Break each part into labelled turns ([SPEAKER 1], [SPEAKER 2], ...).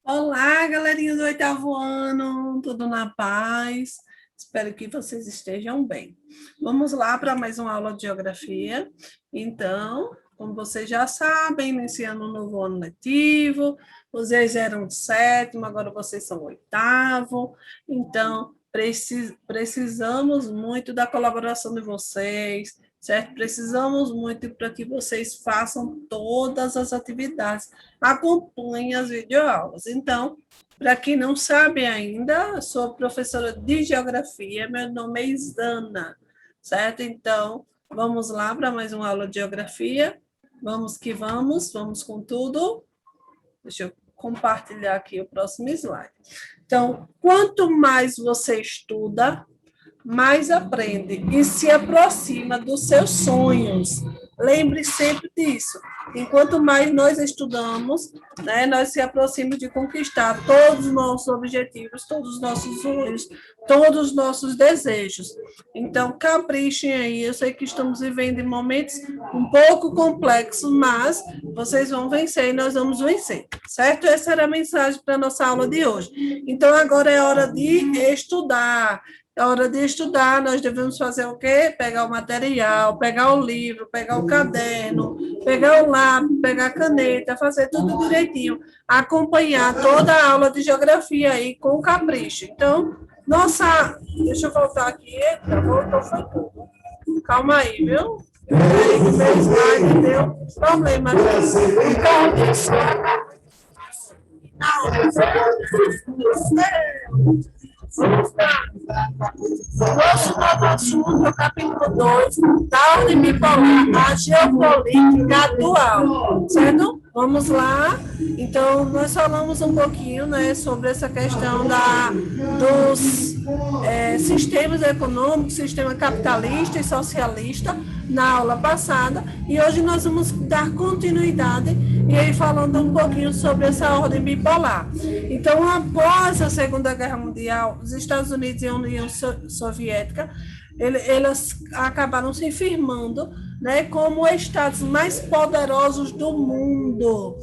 [SPEAKER 1] Olá, galerinha do oitavo ano, tudo na paz? Espero que vocês estejam bem. Vamos lá para mais uma aula de geografia. Então, como vocês já sabem, iniciando um novo ano letivo, vocês eram de sétimo, agora vocês são oitavo. Então, precisamos muito da colaboração de vocês, certo? Precisamos muito para que vocês façam todas as atividades, acompanhem as videoaulas. Então, para quem não sabe ainda, sou professora de geografia, meu nome é Isana, certo? Então, vamos lá para mais uma aula de geografia. Vamos que vamos com tudo. Deixa eu compartilhar aqui o próximo slide. Então, quanto mais você estuda, mais aprende e se aproxima dos seus sonhos. Lembre sempre disso. Enquanto mais nós estudamos, né, nós se aproximamos de conquistar todos os nossos objetivos, todos os nossos sonhos, todos os nossos desejos. Então, caprichem aí. Eu sei que estamos vivendo em momentos um pouco complexos, mas vocês vão vencer e nós vamos vencer, certo? Essa era a mensagem para a nossa aula de hoje. Então, agora é hora de estudar. É hora de estudar, nós devemos fazer o quê? Pegar o material, pegar o livro, pegar o caderno, pegar o lápis, pegar a caneta, fazer tudo direitinho, acompanhar toda a aula de geografia aí com capricho. Então, nossa, deixa eu voltar aqui, eita, voltou, foi tudo. Calma aí, viu? Meu slide deu problema aqui. Nosso novo assunto é o capítulo 2 da ordem bipolar, a geopolítica atual, certo? Vamos lá. Então, nós falamos um pouquinho, né, sobre essa questão dos sistemas econômicos, sistema capitalista e socialista na aula passada, e hoje nós vamos dar continuidade e aí falando um pouquinho sobre essa ordem bipolar. Então, após a Segunda Guerra Mundial, os Estados Unidos e a União Soviética, elas acabaram se firmando, né, como estados mais poderosos do mundo,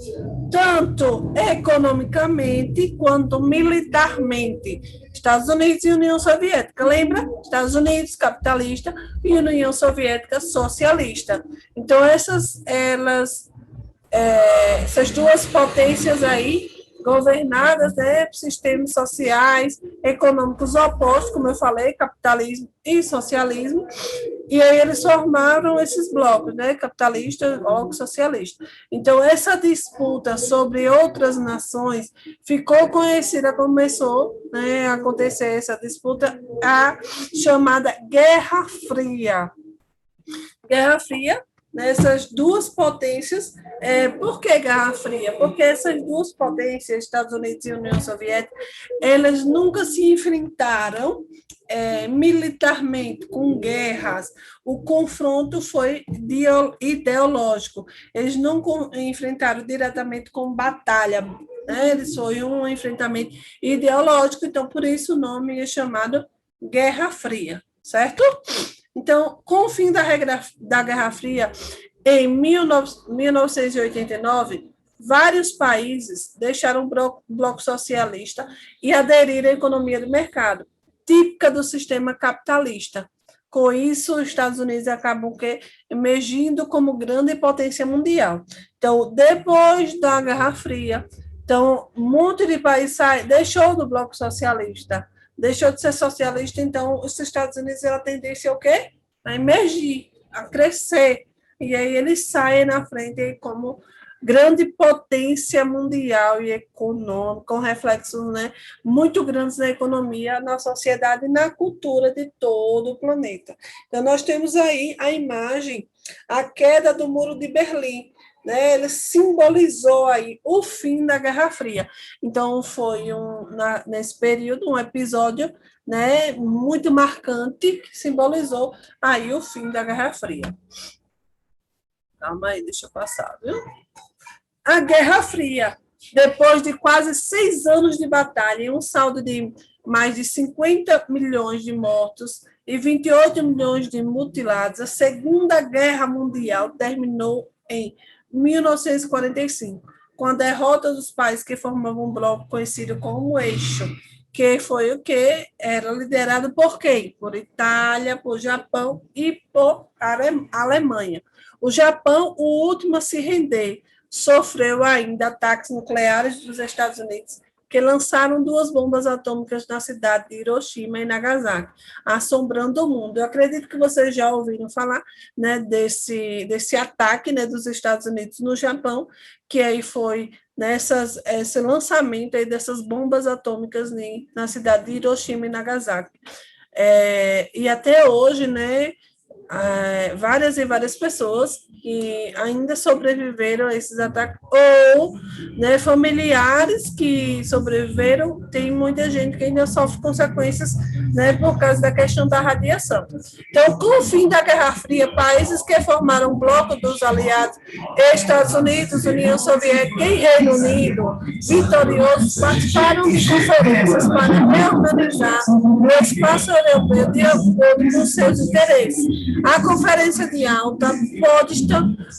[SPEAKER 1] tanto economicamente quanto militarmente. Estados Unidos e União Soviética, lembra? Estados Unidos capitalista e União Soviética socialista. Então, essas duas potências aí, governadas, né, sistemas sociais, econômicos opostos, como eu falei, capitalismo e socialismo, e aí eles formaram esses blocos, né, capitalista, bloco socialista. Então, essa disputa sobre outras nações ficou conhecida, começou, né, a acontecer essa disputa, a chamada Guerra Fria. Guerra Fria, nessas duas potências. Por que Guerra Fria? Porque essas duas potências, Estados Unidos e União Soviética, elas nunca se enfrentaram militarmente, com guerras. O confronto foi ideológico. Eles não enfrentaram diretamente com batalha, né? Eles foi um enfrentamento ideológico, então por isso o nome é chamado Guerra Fria, certo? Então, com o fim da Guerra Fria, em 1989, vários países deixaram o bloco socialista e aderiram à economia de mercado, típica do sistema capitalista. Com isso, os Estados Unidos acabam emergindo como grande potência mundial. Então, depois da Guerra Fria, então, um monte de país deixou do bloco socialista, deixou de ser socialista, então os Estados Unidos a tendência é o quê? A emergir, a crescer. E aí eles saem na frente como grande potência mundial e econômica, com reflexos, né, muito grandes na economia, na sociedade e na cultura de todo o planeta. Então, nós temos aí a imagem, a queda do Muro de Berlim, né, ele simbolizou aí o fim da Guerra Fria. Então, foi nesse período um episódio, né, muito marcante, que simbolizou aí o fim da Guerra Fria. Calma aí, deixa eu passar, viu? A Guerra Fria, depois de quase 6 anos de batalha e um saldo de mais de 50 milhões de mortos e 28 milhões de mutilados, a Segunda Guerra Mundial terminou em 1945. com a derrota dos países que formavam um bloco conhecido como Eixo, que foi o que era liderado por quem? Por Itália, por Japão e por Alemanha. O Japão, o último a se render, sofreu ainda ataques nucleares dos Estados Unidos, que lançaram 2 bombas atômicas na cidade de Hiroshima e Nagasaki, assombrando o mundo. Eu acredito que vocês já ouviram falar, né, desse ataque, né, dos Estados Unidos no Japão, que aí foi esse lançamento aí dessas bombas atômicas na cidade de Hiroshima e Nagasaki. E até hoje, né, várias e várias pessoas que ainda sobreviveram a esses ataques, ou, né, familiares que sobreviveram, tem muita gente que ainda sofre consequências, né, por causa da questão da radiação. Então, com o fim da Guerra Fria, países que formaram o bloco dos aliados, Estados Unidos, União Soviética e Reino Unido, vitoriosos, participaram de conferências para reorganizar o espaço europeu de acordo com seus interesses. A Conferência de Alta Potsdam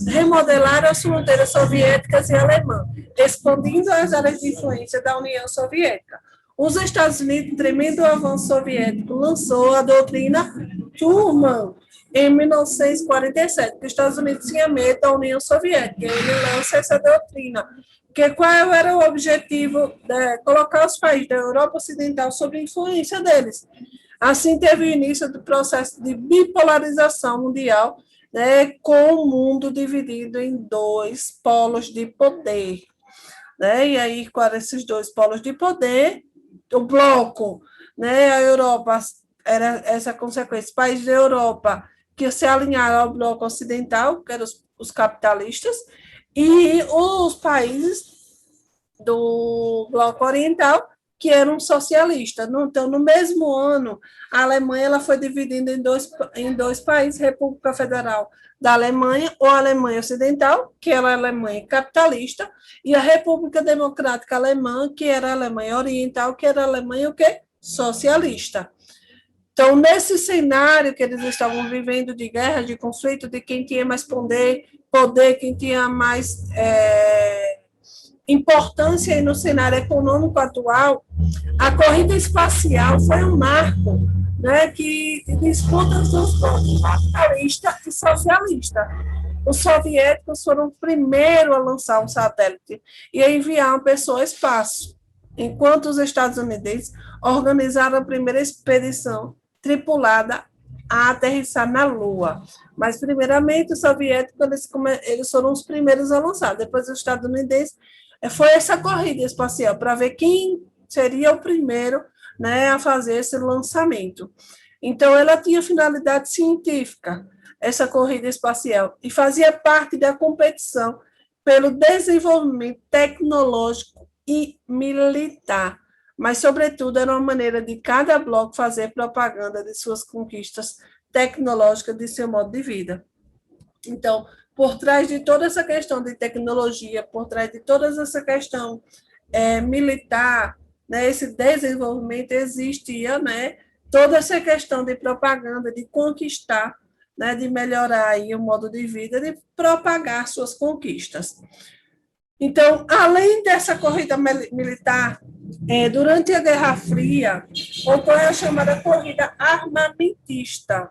[SPEAKER 1] remodelar as fronteiras soviéticas e alemãs, expandindo as áreas de influência da União Soviética. Os Estados Unidos, tremendo o avanço soviético, lançou a doutrina Truman em 1947, que os Estados Unidos tinham medo da União Soviética. Ele lança essa doutrina. Qual era o objetivo? Colocar os países da Europa Ocidental sob a influência deles. Assim, teve o início do processo de bipolarização mundial, né, com o mundo dividido em 2 polos de poder. Né? E aí, com esses 2 polos de poder, o bloco, né, a Europa, era essa consequência, os países da Europa que se alinharam ao bloco ocidental, que eram os capitalistas, e os países do bloco oriental, que eram socialistas. Então, no mesmo ano, a Alemanha ela foi dividida em dois países, República Federal da Alemanha, ou Alemanha Ocidental, que era a Alemanha capitalista, e a República Democrática Alemã, que era a Alemanha Oriental, que era a Alemanha o quê? Socialista. Então, nesse cenário que eles estavam vivendo de guerra, de conflito, de quem tinha mais poder, quem tinha mais importância no cenário econômico atual, a corrida espacial foi um marco, né, que disputa os dois blocos, capitalista e socialista. Os soviéticos foram os primeiros a lançar um satélite e a enviar uma pessoa ao espaço, enquanto os estadunidenses organizaram a primeira expedição tripulada a aterrissar na Lua. Mas, primeiramente, os soviéticos eles foram os primeiros a lançar. Depois, os estadunidenses, foi essa corrida espacial para ver quem seria o primeiro, né, a fazer esse lançamento. Então, ela tinha finalidade científica, essa corrida espacial, e fazia parte da competição pelo desenvolvimento tecnológico e militar. Mas, sobretudo, era uma maneira de cada bloco fazer propaganda de suas conquistas tecnológicas, de seu modo de vida. Então, por trás de toda essa questão de tecnologia, por trás de toda essa questão militar, né, esse desenvolvimento existia, né, toda essa questão de propaganda, de conquistar, né, de melhorar aí o modo de vida, de propagar suas conquistas. Então, além dessa corrida militar, durante a Guerra Fria, ocorreu a chamada corrida armamentista,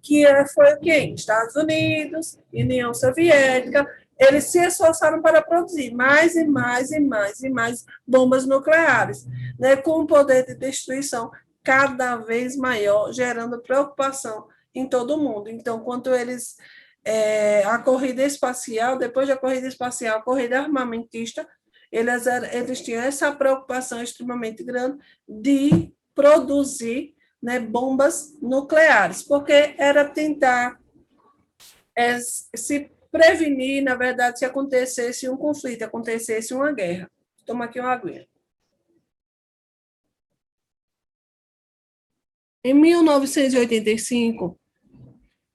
[SPEAKER 1] que foi o quê? Estados Unidos, União Soviética, eles se esforçaram para produzir mais e mais e mais e mais bombas nucleares, né, com um poder de destruição cada vez maior, gerando preocupação em todo o mundo. Então, quanto eles... a corrida espacial, depois da corrida espacial, a corrida armamentista, eles tinham essa preocupação extremamente grande de produzir, né, bombas nucleares, porque era tentar se prevenir, na verdade, se acontecesse um conflito, acontecesse uma guerra. Toma aqui uma aguinha. Em 1985,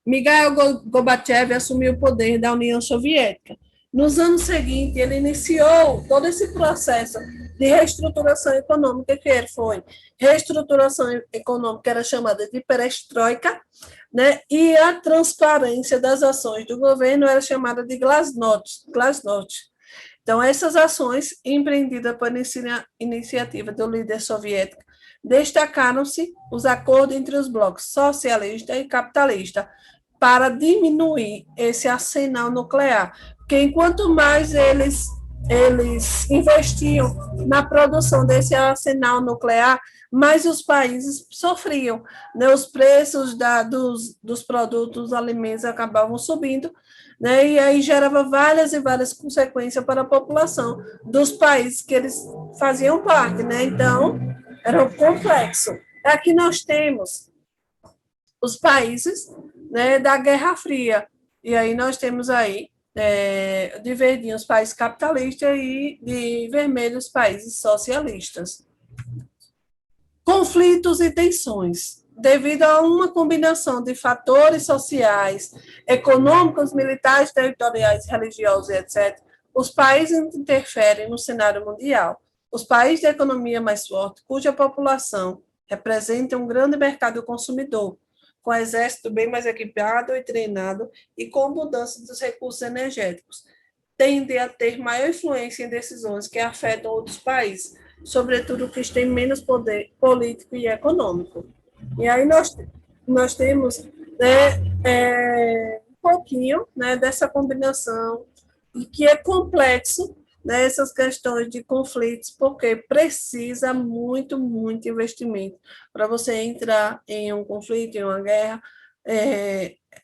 [SPEAKER 1] Mikhail Gorbachev assumiu o poder da União Soviética. Nos anos seguintes, ele iniciou todo esse processo de reestruturação econômica, que foi reestruturação econômica, era chamada de perestroika, né? E a transparência das ações do governo era chamada de glasnost. Então, essas ações, empreendidas por iniciativa do líder soviético, destacaram-se os acordos entre os blocos socialista e capitalista para diminuir esse arsenal nuclear. Porque enquanto mais eles investiam na produção desse arsenal nuclear, mais os países sofriam. Né? Os preços dos produtos, dos alimentos acabavam subindo, né? E aí gerava várias e várias consequências para a população dos países que eles faziam parte. Né? Então, era um complexo. Aqui nós temos os países, né, da Guerra Fria. E aí nós temos aí de verdinho os países capitalistas e de vermelho os países socialistas. Conflitos e tensões. Devido a uma combinação de fatores sociais, econômicos, militares, territoriais, religiosos, etc., os países interferem no cenário mundial. Os países da economia mais forte, cuja população representa um grande mercado consumidor, com exército bem mais equipado e treinado e com mudança dos recursos energéticos, tendem a ter maior influência em decisões que afetam outros países, sobretudo os que têm menos poder político e econômico. E aí nós temos, né, um pouquinho, né, dessa combinação, e que é complexo, né, essas questões de conflitos, porque precisa muito, muito investimento para você entrar em um conflito, em uma guerra.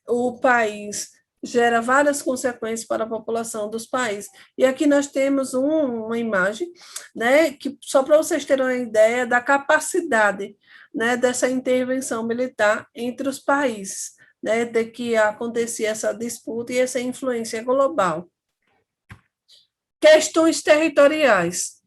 [SPEAKER 1] O país gera várias consequências para a população dos países. E aqui nós temos uma imagem, né, que só para vocês terem uma ideia da capacidade, né, dessa intervenção militar entre os países, né, de que acontecia essa disputa e essa influência global. Questões territoriais.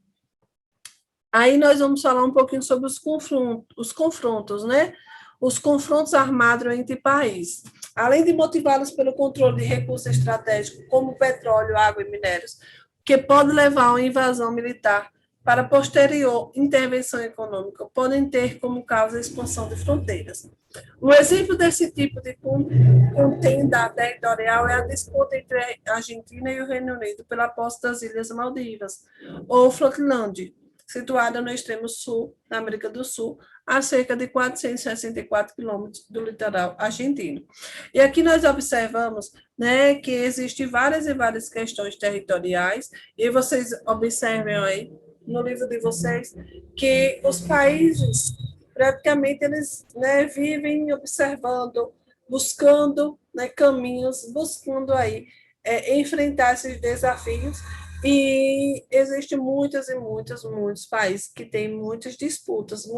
[SPEAKER 1] Aí nós vamos falar um pouquinho sobre os confrontos, né? Os confrontos armados entre países. Além de motivá-los pelo controle de recursos estratégicos, como petróleo, água e minérios, que pode levar a uma invasão militar para posterior intervenção econômica, podem ter como causa a expansão de fronteiras. Um exemplo desse tipo de contenda territorial é a disputa entre a Argentina e o Reino Unido pela posse das Ilhas Maldivas, ou Falkland, situada no extremo sul, na América do Sul, a cerca de 464 quilômetros do litoral argentino. E aqui nós observamos, né, que existem várias e várias questões territoriais, e vocês observem aí no livro de vocês que os países praticamente eles, né, vivem observando, buscando, né, caminhos, buscando aí enfrentar esses desafios. E existem muitos países que têm muitas disputas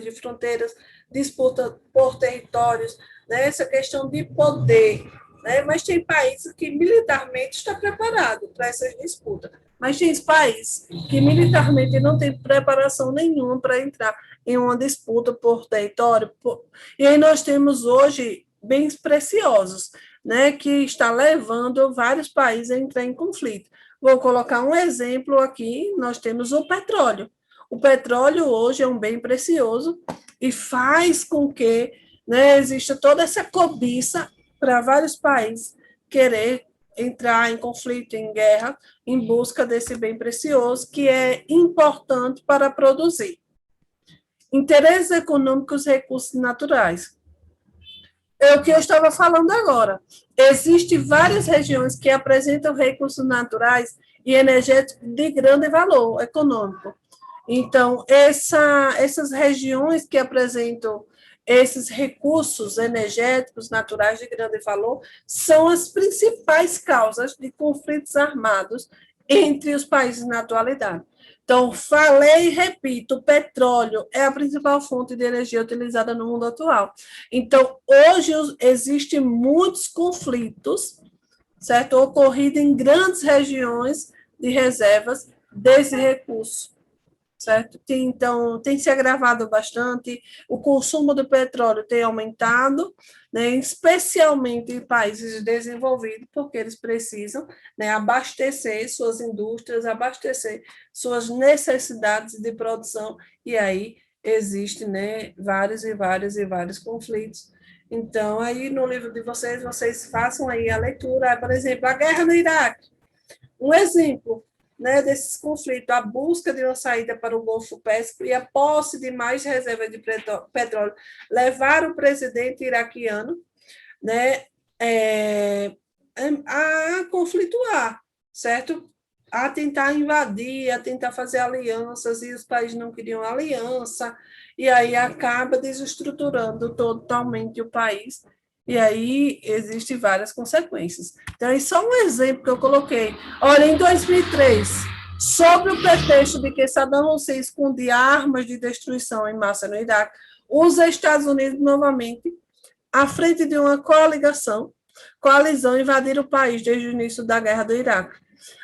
[SPEAKER 1] de fronteiras, disputa por territórios, né, essa questão de poder, né, mas tem países que militarmente estão preparados para essas disputas, mas tem países que militarmente não têm preparação nenhuma para entrar em uma disputa por território. E aí nós temos hoje bens preciosos, né, que está levando vários países a entrar em conflito. Vou colocar um exemplo aqui, nós temos o petróleo. O petróleo hoje é um bem precioso e faz com que, né, exista toda essa cobiça para vários países querer entrar em conflito, em guerra, em busca desse bem precioso que é importante para produzir. Interesses econômicos e recursos naturais. É o que eu estava falando agora. Existem várias regiões que apresentam recursos naturais e energéticos de grande valor econômico. Então, essas regiões que apresentam esses recursos energéticos naturais de grande valor são as principais causas de conflitos armados entre os países na atualidade. Então, falei e repito, o petróleo é a principal fonte de energia utilizada no mundo atual. Então, hoje existem muitos conflitos, certo? Ocorridos em grandes regiões de reservas desse recurso, certo? Então, tem se agravado bastante, o consumo do petróleo tem aumentado, né, especialmente em países desenvolvidos, porque eles precisam, né, abastecer suas indústrias, abastecer suas necessidades de produção, e aí existem, né, vários conflitos. Então, aí no livro de vocês façam aí a leitura, por exemplo, a guerra no Iraque. Um exemplo, né, desses conflitos, a busca de uma saída para o Golfo Pérsico e a posse de mais reservas de petróleo levaram o presidente iraquiano, né, a conflituar, certo? A tentar invadir, a tentar fazer alianças, e os países não queriam aliança, e aí acaba desestruturando totalmente o país, e aí existem várias consequências. Então, é só um exemplo que eu coloquei. Olha, em 2003, sob o pretexto de que Saddam Hussein escondia armas de destruição em massa no Iraque, os Estados Unidos, novamente, à frente de uma coalizão, invadiram o país desde o início da guerra do Iraque.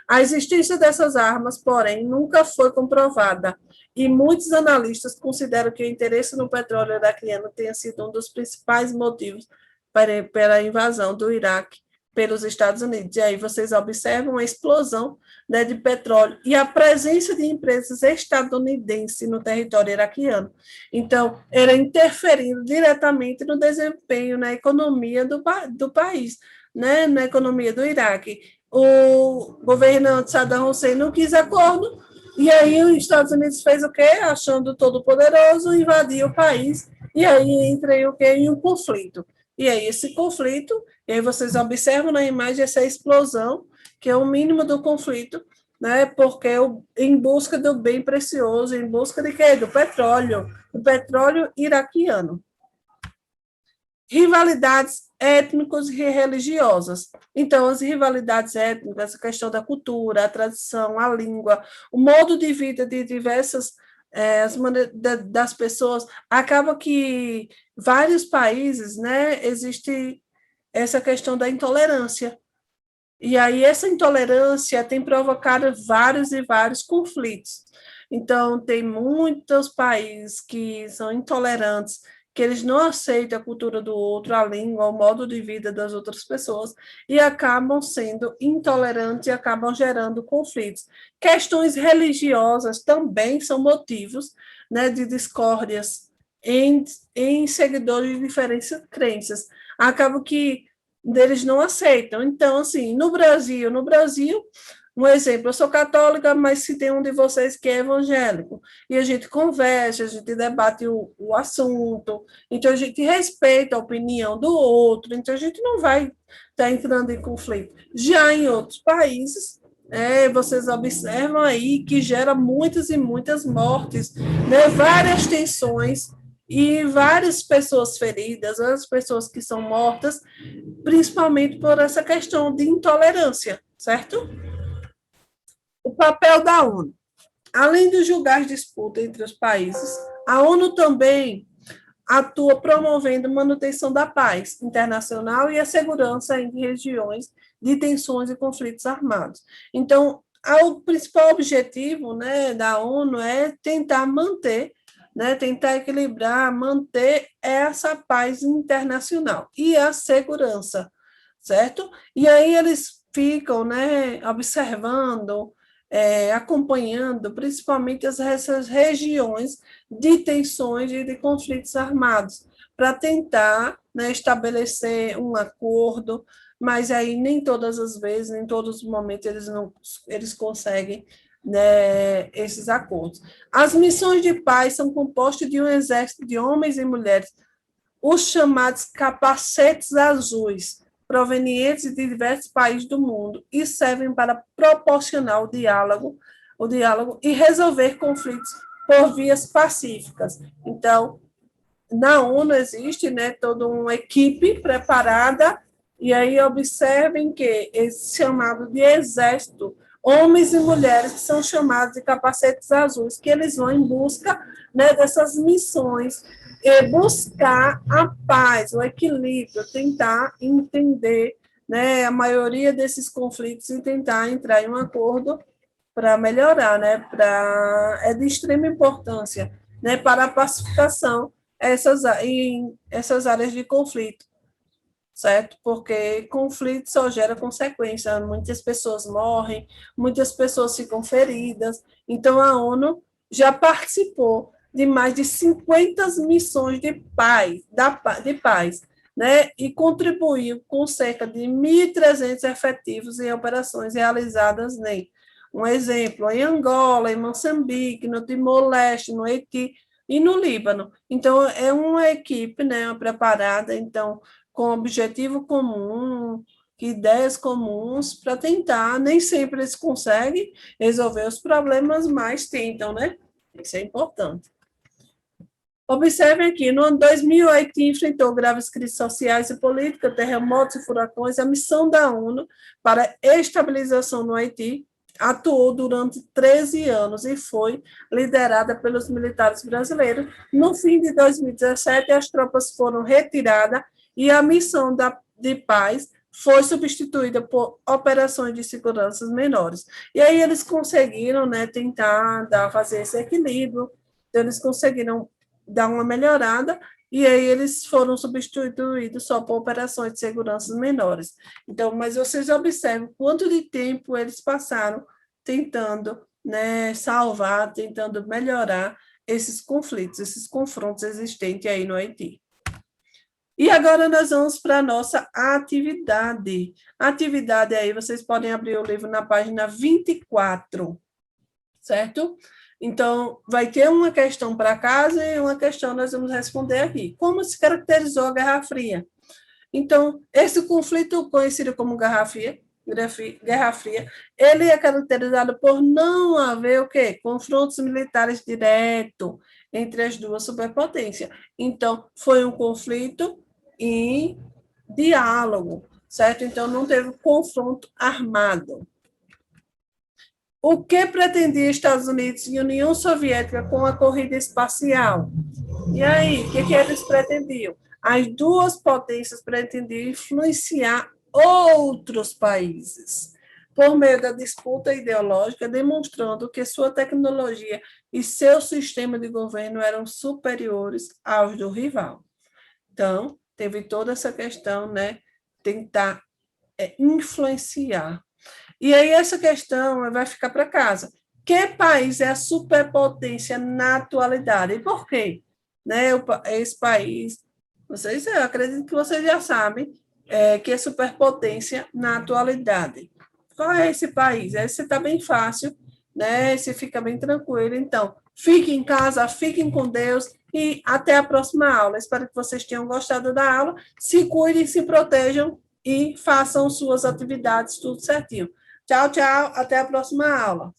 [SPEAKER 1] A existência dessas armas, porém, nunca foi comprovada, e muitos analistas consideram que o interesse no petróleo iraquiano tenha sido um dos principais motivos para a invasão do Iraque pelos Estados Unidos. E aí vocês observam a explosão, né, de petróleo e a presença de empresas estadunidenses no território iraquiano. Então, era interferindo diretamente no desempenho, na economia do país, né, na economia do Iraque. O governante Saddam Hussein não quis acordo, e aí os Estados Unidos fez o quê? Achando todo poderoso, invadiu o país, e aí entra em o quê? Em um conflito. E aí esse conflito, e aí vocês observam na imagem essa explosão, que é o mínimo do conflito, né? Porque em busca do bem precioso, em busca de quê? Do petróleo, o petróleo iraquiano. Rivalidades étnicas e religiosas. Então, as rivalidades étnicas, a questão da cultura, a tradição, a língua, o modo de vida de diversas das pessoas, acaba que vários países, né, existe essa questão da intolerância. E aí essa intolerância tem provocado vários e vários conflitos. Então, tem muitos países que são intolerantes, que eles não aceitam a cultura do outro, a língua, o modo de vida das outras pessoas, e acabam sendo intolerantes e acabam gerando conflitos. Questões religiosas também são motivos, né, de discórdias em seguidores de diferentes crenças. Acaba que deles não aceitam. Então, assim, no Brasil, um exemplo, eu sou católica, mas se tem um de vocês que é evangélico, e a gente conversa, a gente debate o assunto, então a gente respeita a opinião do outro, então a gente não vai estar entrando em conflito. Já em outros países, vocês observam aí que gera muitas e muitas mortes, né, várias tensões e várias pessoas feridas, várias pessoas que são mortas, principalmente por essa questão de intolerância, certo? O papel da ONU. Além de julgar disputa entre os países, a ONU também atua promovendo manutenção da paz internacional e a segurança em regiões de tensões e conflitos armados. Então, o principal objetivo, né, da ONU é tentar manter, né, tentar equilibrar, manter essa paz internacional e a segurança, certo? E aí eles ficam, né, observando, acompanhando, principalmente essas regiões de tensões e de conflitos armados, para tentar, né, estabelecer um acordo, mas aí nem todas as vezes, nem todos os momentos eles conseguem, né, esses acordos. As missões de paz são compostas de um exército de homens e mulheres, os chamados capacetes azuis, provenientes de diversos países do mundo, e servem para proporcionar o diálogo e resolver conflitos por vias pacíficas. Então, na ONU existe, né, toda uma equipe preparada, e aí observem que esse chamado de exército, homens e mulheres que são chamados de capacetes azuis, que eles vão em busca, né, dessas missões, e buscar a paz, o equilíbrio, tentar entender, né, a maioria desses conflitos e tentar entrar em um acordo para melhorar, né, é de extrema importância, né, para a pacificação em essas áreas de conflito, certo? Porque conflito só gera consequência, muitas pessoas morrem, muitas pessoas ficam feridas, então a ONU já participou de mais de 50 missões de paz, né? E contribuiu com cerca de 1.300 efetivos em operações realizadas nele. Um exemplo, em Angola, em Moçambique, no Timor-Leste, no Haiti e no Líbano. Então, é uma equipe, né, preparada, então, com objetivo comum, ideias comuns para tentar, nem sempre eles conseguem resolver os problemas, mas tentam, né? Isso é importante. Observem aqui, no ano 2000, o Haiti enfrentou graves crises sociais e políticas, terremotos e furacões. A missão da ONU para a estabilização no Haiti atuou durante 13 anos e foi liderada pelos militares brasileiros. No fim de 2017, as tropas foram retiradas e a missão de paz foi substituída por operações de segurança menores. E aí eles conseguiram, né, tentar fazer esse equilíbrio, então eles conseguiram dar uma melhorada, e aí eles foram substituídos só por operações de segurança menores. Então, mas vocês observam quanto de tempo eles passaram tentando, né, salvar, tentando melhorar esses conflitos, esses confrontos existentes aí no Haiti. E agora nós vamos para a nossa atividade. A atividade aí, vocês podem abrir o livro na página 24, certo? Então, vai ter uma questão para casa e uma questão nós vamos responder aqui. Como se caracterizou a Guerra Fria? Então, esse conflito conhecido como Guerra Fria, ele é caracterizado por não haver o quê? Confrontos militares diretos entre as duas superpotências. Então, foi um conflito em diálogo, certo? Então, não teve confronto armado. O que pretendia Estados Unidos e União Soviética com a corrida espacial? E aí, o que eles pretendiam? As duas potências pretendiam influenciar outros países por meio da disputa ideológica, demonstrando que sua tecnologia e seu sistema de governo eram superiores aos do rival. Então, teve toda essa questão, né? Tentar influenciar. E aí essa questão vai ficar para casa. Que país é a superpotência na atualidade? E por quê? Né, esse país, vocês, eu acredito que vocês já sabem, que é superpotência na atualidade. Qual é esse país? Esse está bem fácil, né? Esse fica bem tranquilo. Então, fiquem em casa, fiquem com Deus e até a próxima aula. Espero que vocês tenham gostado da aula. Se cuidem, se protejam e façam suas atividades tudo certinho. Tchau, tchau. Até a próxima aula.